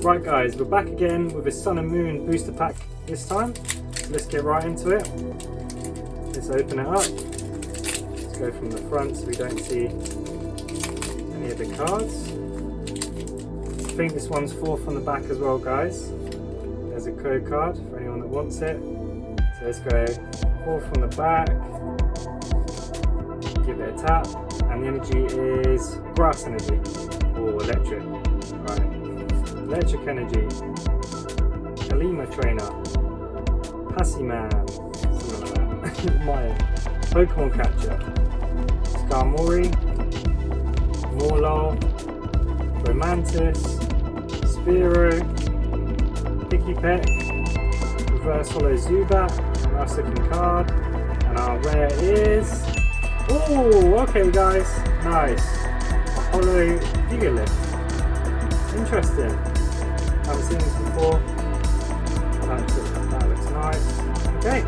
Right guys, we're back again with a Sun and Moon booster pack this time. So let's get right into it. Let's open it up. Let's go from the front so we don't see any of the cards. I think this one's 4th on the back as well guys. There's a code card for anyone that wants it. So let's go 4th on the back. Give it a tap. And the energy is grass energy or electric. Right. Electric energy, Kalima trainer, Passiman, something like that. Maya, Pokémon catcher, Skarmory, Morlul, Romantis, Spearow, Pikipek, Reverse Hollow Zubat, nice looking card, and our rare is, oh, okay guys, nice, a Hollow Gigalith, interesting. Haven't seen this before. That looks nice. Okay,